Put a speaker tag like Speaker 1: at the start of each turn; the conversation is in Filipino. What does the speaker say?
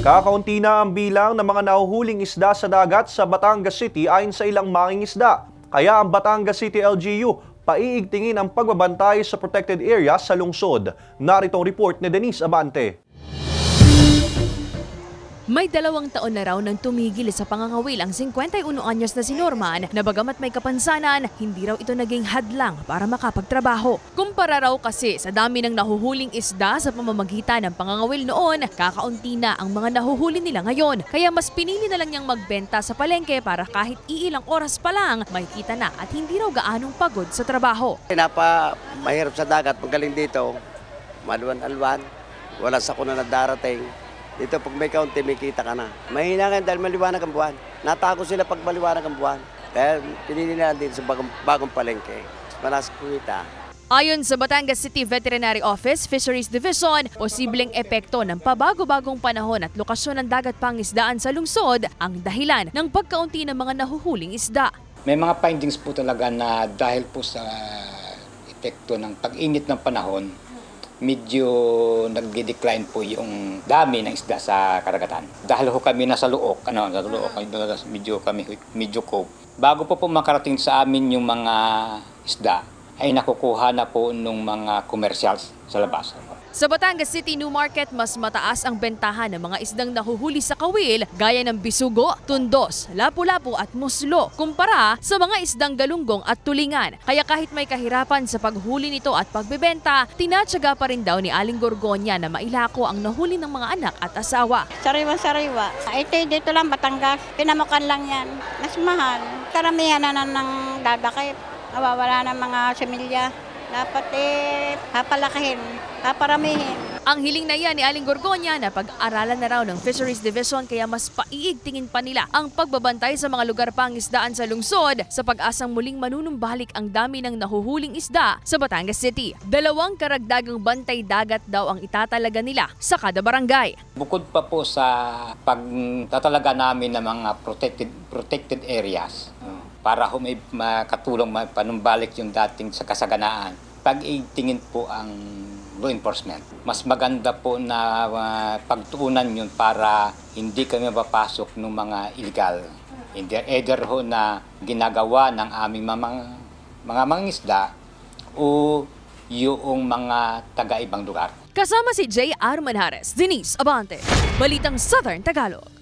Speaker 1: Kakaunti na ang bilang ng mga nahuhuling isda sa dagat sa Batangas City ayon sa ilang mangingisda. Kaya ang Batangas City LGU paiigtingin ang pagbabantay sa protected area sa lungsod. Narito ang report ni Denise Abante.
Speaker 2: May 2 taon na raw nang tumigil sa pangangawil ang 51 anyos na si Norman na bagamat may kapansanan, hindi raw ito naging hadlang para makapagtrabaho. Kumpara raw kasi sa dami ng nahuhuling isda sa pamamagitan ng pangangawil noon, kakaunti na ang mga nahuhuli nila ngayon. Kaya mas pinili na lang niyang magbenta sa palengke para kahit iilang oras pa lang, may kita na at hindi raw gaanong pagod sa trabaho.
Speaker 3: Mahirap sa dagat, magaling dito, maluwan-alwan, wala sakuna na darating. Dito pag may kaunti, may kita ka na. Mahina ka dahil maliwanag ang buwan. Natago sila pag maliwanag ang buwan. Dahil pinili nila dito sa bagong palengke. Malas kumita.
Speaker 2: Ayon sa Batangas City Veterinary Office Fisheries Division, posibleng epekto ng pabago-bagong panahon at lokasyon ng dagat pangisdaan sa lungsod ang dahilan ng pagkaunti ng mga nahuhuling isda.
Speaker 4: May mga findings po talaga na dahil po sa epekto ng pag-init ng panahon, medyo nag-decline po yung dami ng isda sa karagatan. Dahil ho kami nasa Luok, medyo cove. Bago po makarating sa amin yung mga isda, ay nakukuha na po nung mga commercials sa labas.
Speaker 2: Sa Batangas City New Market, mas mataas ang bentahan ng mga isdang nahuhuli sa kawil gaya ng bisugo, tundos, lapu-lapu at muslo kumpara sa mga isdang galunggong at tulingan. Kaya kahit may kahirapan sa paghuli nito at pagbebenta, tinatsaga pa rin daw ni Aling Gorgonya na mailako ang nahuli ng mga anak at asawa.
Speaker 5: Sariwa-sariwa. Ito dito lang Batangas, pinamukan lang yan. Mas mahal. Karamihan na ng dadakip. Nawawala ng mga similya. Dapat papalakihin, paparamihin.
Speaker 2: Ang hiling na yan ni Aling Gorgonya na pag-aralan na raw ng Fisheries Division kaya mas paiigtingin pa nila ang pagbabantay sa mga lugar pangisdaan sa lungsod sa pag-asang muling manunumbalik ang dami ng nahuhuling isda sa Batangas City. 2 karagdagang bantay dagat daw ang itatalaga nila sa kada barangay.
Speaker 4: Bukod pa po sa pagtatalaga namin ng mga protected areas, para may makatulong panumbalik yung dating sa kasaganaan, pag-itingin po ang law enforcement. Mas maganda po na pagtuunan yun para hindi kami mapapasok ng mga illegal. Either ho na ginagawa ng aming mga mangisda o yung mga taga-ibang lugar.
Speaker 2: Kasama si J.R. Manjares, Denise Abante, Balitang Southern Tagalog.